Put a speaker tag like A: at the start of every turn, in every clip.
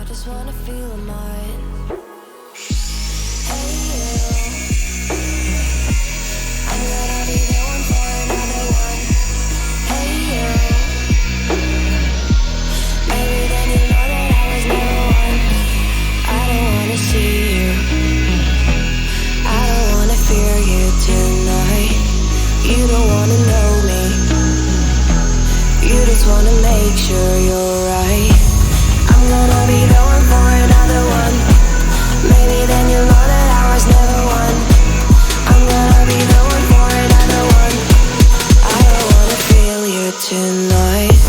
A: just wanna feel mine. Hey you, I'm gonna be the one for another one. Hey you, maybe then you know that I was never one. I don't wanna see you, I don't wanna fear you tonight. You don't wanna know me, you just wanna make sure you're right. I'm gonna be the one for another one. Maybe then you'll know that I was never one. I'm gonna be the one for another one. I don't wanna feel you tonight.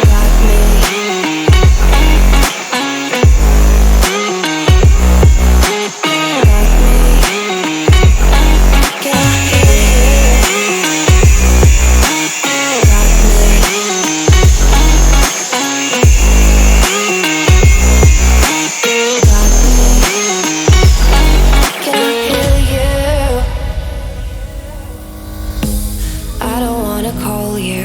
A: Got me. Got me. Can I hear you? Got me. I don't wanna call you,